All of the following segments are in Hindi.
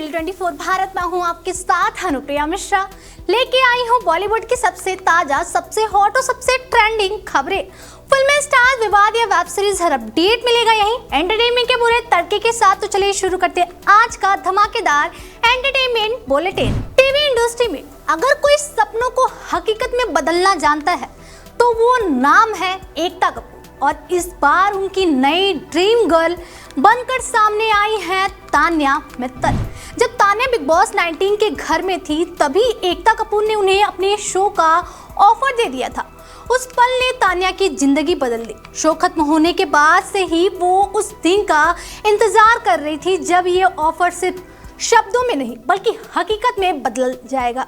टीवी 24 भारत में हूँ आपके साथ अनुप्रिया मिश्रा। लेके आई हूँ बॉलीवुड की सबसे ताजा, सबसे हॉट और सबसे ट्रेंडिंग खबरें। फिल्म स्टार विवाद या वेब सीरीज हर अपडेट मिलेगा यहीं एंटरटेनमेंट के पूरे तड़के के साथ। तो चलिए शुरू करते हैं आज का धमाकेदार एंटरटेनमेंट बुलेटिन। टीवी इंडस्ट्री में अगर कोई सपनों को हकीकत में बदलना जानता है तो वो नाम है एकता कपूर। और इस बार उनकी नई ड्रीम गर्ल बनकर सामने आई है तान्या मित्तल। जब तान्या बिग बॉस 19 के घर में थी तभी एकता कपूर ने उन्हें अपने शो का ऑफर दे दिया था। उस पल ने तान्या की जिंदगी बदल दी। शो खत्म होने के बाद से ही वो उस दिन का इंतजार कर रही थी जब ये ऑफर सिर्फ शब्दों में नहीं बल्कि हकीकत में बदल जाएगा।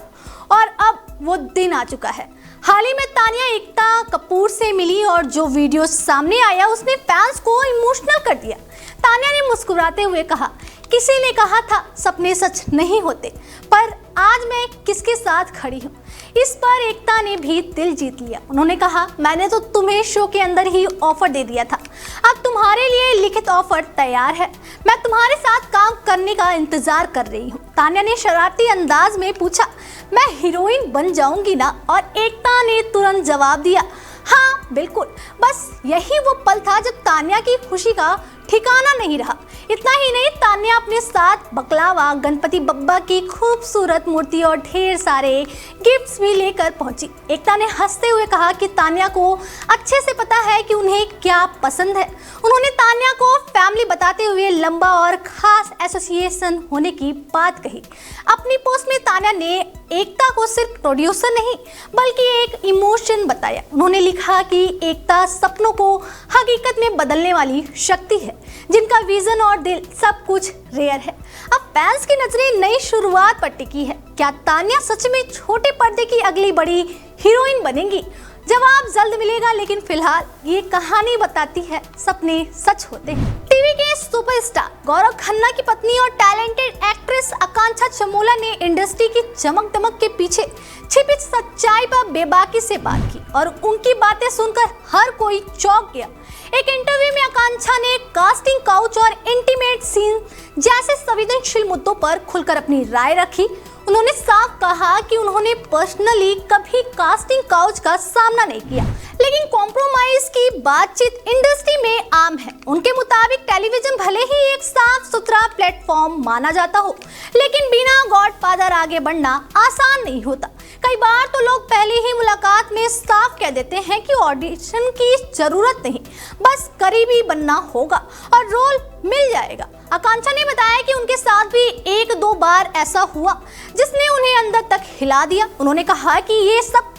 और अब वो दिन आ चुका है। हाल ही में तान्या एकता कपूर से मिली और जो वीडियो सामने आया उसने फैंस को इमोशनल कर दिया। तान्या ने मुस्कुराते हुए कहा, किसी ने कहा था सपने सच नहीं होते, पर आज मैं किसके साथ खड़ी हूँ। इस पर एकता ने भी दिल जीत लिया। उन्होंने कहा, मैंने तो तुम्हें शो के अंदर ही ऑफर दे दिया था, अब तुम्हारे लिए लिखित ऑफर तैयार है, मैं तुम्हारे साथ काम करने का इंतजार कर रही हूँ। तान्या ने शरारती अंदाज में पूछा, मैं हीरोइन बन जाऊंगी ना? और एकता ने तुरंत जवाब दिया, हाँ बिल्कुल। बस यही वो पल था जब तान्या की खुशी का ठिकाना नहीं रहा। इतना ही नहीं, तान्या अपने साथ बकलावा, गणपति बप्पा की खूबसूरत मूर्ति और ढेर सारे गिफ्ट्स भी लेकर पहुंची। एकता ने हंसते हुए कहा कि तान्या को अच्छे से पता है कि उन्हें क्या पसंद है। उन्होंने तान्या को फैमिली बताते हुए लंबा और खास एसोसिएशन होने की बात कही। अपनी पोस्ट में तान्या ने एकता को सिर्फ प्रोड्यूसर नहीं बल्कि एक इमोशन बताया। उन्होंने लिखा कि एकता सपनों को हकीकत में बदलने वाली शक्ति है, जिनका विजन और दिल सब कुछ रेयर है। अब फैंस की नजरें नई शुरुआत पर टिकी है। क्या तान्या सच में छोटे पर्दे की अगली बड़ी हीरोइन बनेंगी? जवाब जल्द मिलेगा, लेकिन फिलहाल ये कहानी बताती है सपने सच होते हैं। टीवी के सुपरस्टार गौरव खन्ना की पत्नी और टैलेंटेड एक्ट्रेस आकांक्षा चमोला ने इंडस्ट्री की चमक दमक के पीछे छिपी सच्चाई पर बेबाकी से बात की और उनकी बातें सुनकर हर कोई चौंक गया। एक इंटरव्यू में आकांक्षा ने कास्टिंग काउच और इंटीमेट सीन जैसे संवेदनशील मुद्दों पर खुलकर अपनी राय रखी। उन्होंने साफ कहा कि उन्होंने पर्सनली कभी कास्टिंग काउच का सामना नहीं किया, लेकिन कॉम्प्रोमाइज की बातचीत इंडस्ट्री में आम है। उनके मुताबिक टेलीविजन भले ही एक साफ सुथरा प्लेटफॉर्म माना जाता हो, लेकिन बिना गॉडफादर आगे बढ़ना आसान नहीं होता। कई बार तो लोग पहले ही मुलाकात में साफ कह देते हैं कि ऑडिशन की जरूरत नहीं, बस करीबी बनना होगा और रोल मिल जाएगा। आकांक्षा ने बताया कि उनके साथ भी एक दो बार ऐसा हुआ जिसने उन्हें अंदर तक हिला दिया। उन्होंने कहा कि ये सब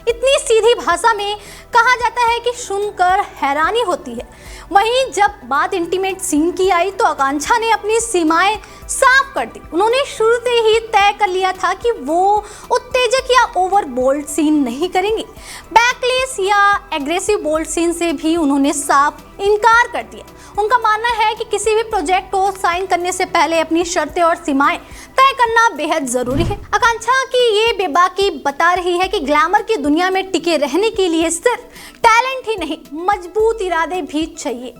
इतनी सीधी भाषा में कहा जाता है कि सुनकर हैरानी होती है। वहीं जब बात इंटीमेट सीन की आई तो आकांक्षा ने अपनी सीमाएं साफ कर दी। उन्होंने शुरू से ही तय कर लिया था कि वो उत्तेजक या ओवर बोल्ड सीन नहीं करेंगी। बैकलेस या एग्रेसिव बोल्ड सीन से भी उन्होंने साफ इनकार कर दिया। उनका मानना है कि किसी भी प्रोजेक्ट को साइन करने से पहले अपनी शर्तें और सीमाएं तय करना बेहद जरूरी है। आकांक्षा की ये बेबाकी बता रही है कि ग्लैमर की दुनिया में टिके रहने के लिए सिर्फ टैलेंट ही नहीं, मजबूत इरादे भी चाहिए।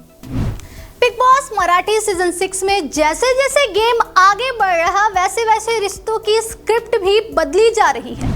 बिग बॉस मराठी सीजन 6 में जैसे जैसे गेम आगे बढ़ रहा वैसे वैसे रिश्तों की स्क्रिप्ट भी बदली जा रही है।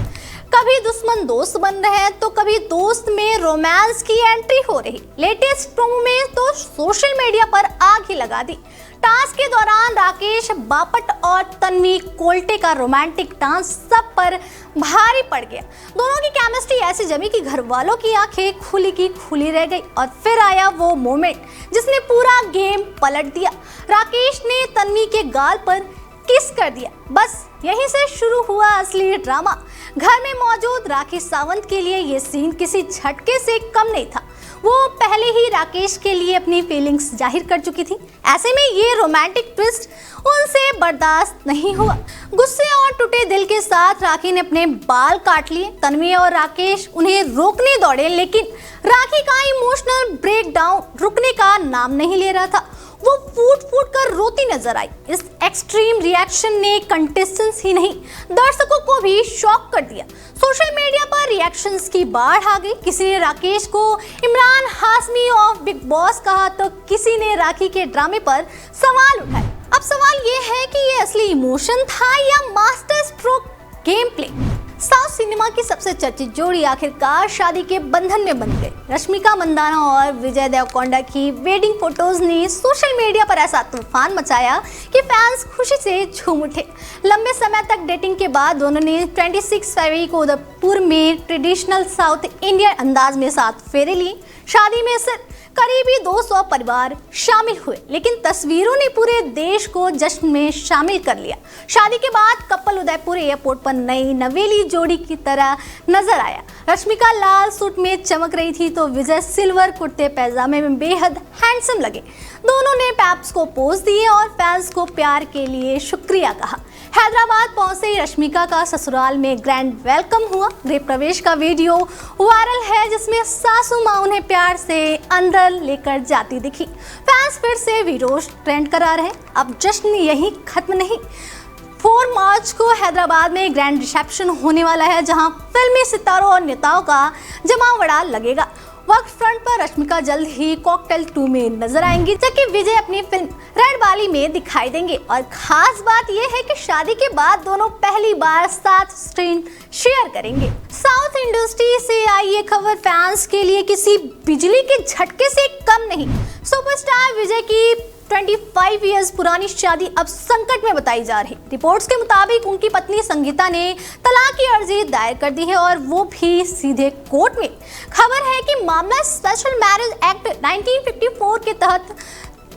कभी दुश्मन दोस्त बन रहे हैं तो कभी दोस्त में रोमांस की एंट्री हो रही। लेटेस्ट प्रोमो में तो सोशल मीडिया पर आग ही लगा दी। टास्क के दौरान राकेश बापट और तन्वी कोल्टे का रोमांटिक डांस सब पर भारी पड़ गया। दोनों की केमिस्ट्री ऐसी जमी कि घर वालों की आंखें खुली की खुली रह गई। और फिर आया वो मोमेंट जिसने पूरा गेम पलट दिया। राकेश ने तन्वी के गाल पर किस कर दिया। बस यहीं से शुरू हुआ असली ड्रामा। घर में मौजूद राखी सावंत के लिए ये सीन किसी झटके से कम नहीं था। वो पहले ही राकेश के लिए अपनी फीलिंग्स जाहिर कर चुकी थी। ऐसे में ये रोमांटिक ट्विस्ट उनसे बर्दाश्त नहीं हुआ। गुस्से और टूटे दिल के साथ राखी ने अपने बाल काट लिए। तन्वी और राकेश उन्हें रोकने दौड़े, लेकिन राखी का इमोशनल ब्रेकडाउन रुकने का नाम नहीं ले रहा था। वो फूट फूट कर रोती नजर आई। इस एक्सट्रीम रिएक्शन ने कंटेस्टेंट्स ही नहीं दर्शकों को भी शॉक कर दिया। सोशल मीडिया पर रिएक्शंस की बाढ़ आ गई। किसी ने राकेश को Imran Hashmi of big boss कहा तो किसी ने राखी के ड्रामे पर सवाल उठाए। अब सवाल ये है कि ये असली इमोशन था या master stroke game play. South cinema की सबसे चर्चित जोड़ी आखिरकार शादी के बंधन में बंध गई। रश्मिका मंदाना और विजय देवरकोंडा की वेडिंग फोटोज ने सोशल मीडिया पर ऐसा तूफान मचाया कि फैंस खुशी से झूम उठे। लंबे समय तक डेटिंग के बाद दोनों ने 26 फरवरी को उदयपुर में ट्रेडिशनल साउथ इंडियन अंदाज में 7 फेरे लिए। शादी में सिर्फ करीबी 200 परिवार शामिल हुए, लेकिन तस्वीरों ने पूरे देश को जश्न में शामिल कर लिया। शादी के बाद कपल उदयपुर एयरपोर्ट पर नई नवेली जोड़ी की तरह नजर आया। रश्मिका लाल सूट में चमक रही थी तो विजय सिल्वर कुर्ते पैजामे में बेहद हैंडसम लगे। दोनों ने पैप्स को पोज दिए और फैंस को प्यार के लिए शुक्रिया कहा। हैदराबाद पहुंचे रश्मिका का ससुराल में ग्रैंड वेलकम हुआ। गृह प्रवेश का वीडियो वायरल है जिसमें सासू मां उन्हें प्यार से अंदर लेकर जाती दिखी। फैंस फिर से वीडियो ट्रेंड करा रहे। अब जश्न यही खत्म नहीं, 4 मार्च को हैदराबाद में ग्रैंड रिसेप्शन होने वाला है जहां फिल्मी सितारों और नेताओं का जमावड़ा लगेगा। वर्क फ्रंट पर रश्मिका जल्द ही कॉकटेल 2 में नजर आएंगी, जबकि विजय अपनी फिल्म रेड वाली में दिखाई देंगे। और खास बात यह है कि शादी के बाद दोनों पहली बार साथ स्क्रीन शेयर करेंगे। साउथ इंडस्ट्री से आई ये खबर फैंस के लिए किसी बिजली के झटके से कम नहीं। सुपरस्टार विजय की 25 इयर्स पुरानी शादी अब संकट में बताई जा रही। रिपोर्ट्स के मुताबिक उनकी पत्नी संगीता ने तलाक की अर्जी दायर कर दी है और वो भी सीधे कोर्ट में। खबर है कि मामला स्पेशल मैरिज एक्ट 1954 के तहत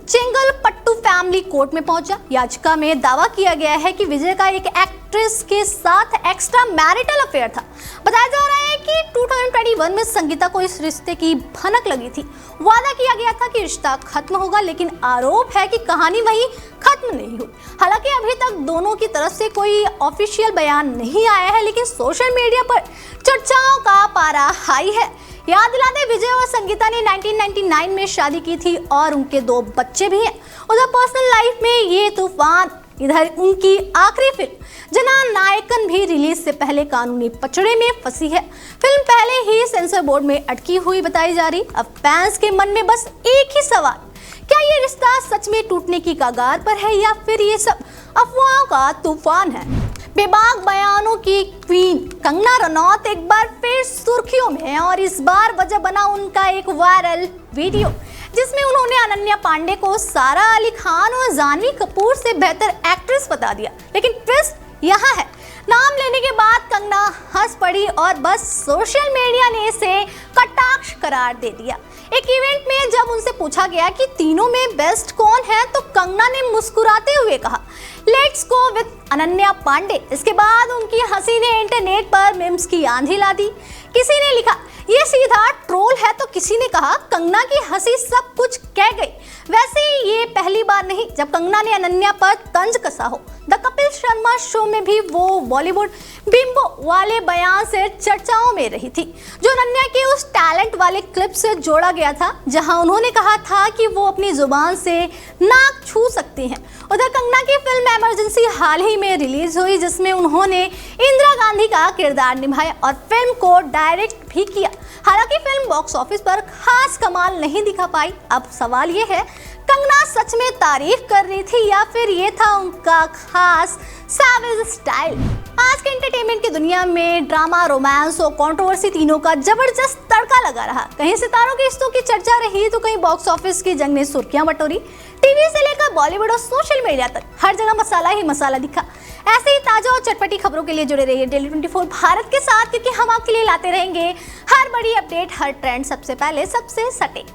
चेंगलपट्टू फैमिली कोर्ट में पहुंचा। याचिका में दावा किया गया है कि विजय का एक एक्ट्रेस के साथ एक्स्ट्रा मैरिटल अफेयर था। बताया जा रहा है कि 2021 में संगीता को इस रिश्ते की भनक लगी थी। वादा किया गया था कि रिश्ता खत्म होगा, लेकिन आरोप है कि कहानी वहीं खत्म नहीं हुई। हालांकि अभी तक दोनों की तरफ से कोई ऑफिशियल बयान नहीं आया है, लेकिन सोशल मीडिया पर चर्चाओं का पारा हाई है। याद दिला दें, विजय और संगीता ने 1999 में शादी की थी और उनके 2 बच्चे भी हैं। उधर पर्सनल लाइफ में ये तूफान, इधर उनकी आखिरी फिल्म जननायकन भी रिलीज से पहले कानूनी पचड़े में फंसी है। फिल्म पहले ही सेंसर बोर्ड में अटकी हुई बताई जा रही। अब फैंस के मन में बस एक ही सवाल, क्या ये रिश्ता सच में टूटने की कगार पर है या फिर ये सब अफवाहों का तूफान है। बेबाक बयानों की क्वीन कंगना रनौत एक बार फिर सुर्खियों में है और इस बार वजह बना उनका एक वायरल वीडियो जिसमें उन्होंने अनन्या पांडे को सारा अली खान और जानवी कपूर से बेहतर एक्ट्रेस बता दिया। लेकिन ट्विस्ट यहाँ है, नाम लेने के बाद कंगना हंस पड़ी और बस सोशल मीडिया ने इसे कटाक्ष करार दे दिया। एक इवेंट में जब उनसे पूछा गया कि तीनों में बेस्ट कौन है तो कंगना ने मुस्कुराते हुए कहा, let's go with Ananya Pandey. इसके बाद उनकी हंसी ने इंटरनेट पर मीम्स की आंधी ला दी। किसी ने लिखा ये सीधा ट्रोल है तो किसी ने कहा कंगना की हंसी सब कुछ कह गई। वैसे ये पहली बार नहीं जब कंगना ने अनन्या पर तंज कसा हो। द कपिल शर्मा शो में भी वो बॉलीवुड बिंबो वाले बयान से चर्चाओं में रही थी, जो अनन्या के उस टैलेंट वाले क्लिप से जोड़ा गया था जहां उन्होंने कहा था कि वो अपनी जुबान से नाक छू सकती हैं। उधर कंगना की फिल्म इमरजेंसी हाल ही में रिलीज हुई जिसमें उन्होंने इंदिरा गांधी का किरदार निभाया और फिल्म को डायरेक्ट भी किया। हालांकि फिल्म बॉक्स ऑफिस पर खास कमाल नहीं दिखा पाई। अब सवाल ये है, कंगना सच में तारीफ कर रही थी या फिर ये था उनका खास सैवेज स्टाइल। आज के एंटरटेनमेंट की दुनिया में ड्रामा, रोमांस और कंट्रोवर्सी तीनों का जबरदस्त तड़का लगा रहा। कहीं सितारों के रिश्तों की चर्चा रही तो कहीं बॉक्स ऑफिस की जंग ने सुर्खियां बटोरी। टीवी से लेकर बॉलीवुड और सोशल मीडिया तक हर जगह मसाला ही मसाला दिखा। ऐसे ही ताजा और चटपटी खबरों के लिए जुड़े रहिए डेली 24 भारत के साथ, क्योंकि हम आपके लिए लाते रहेंगे हर बड़ी अपडेट, हर ट्रेंड सबसे पहले, सबसे सटीक।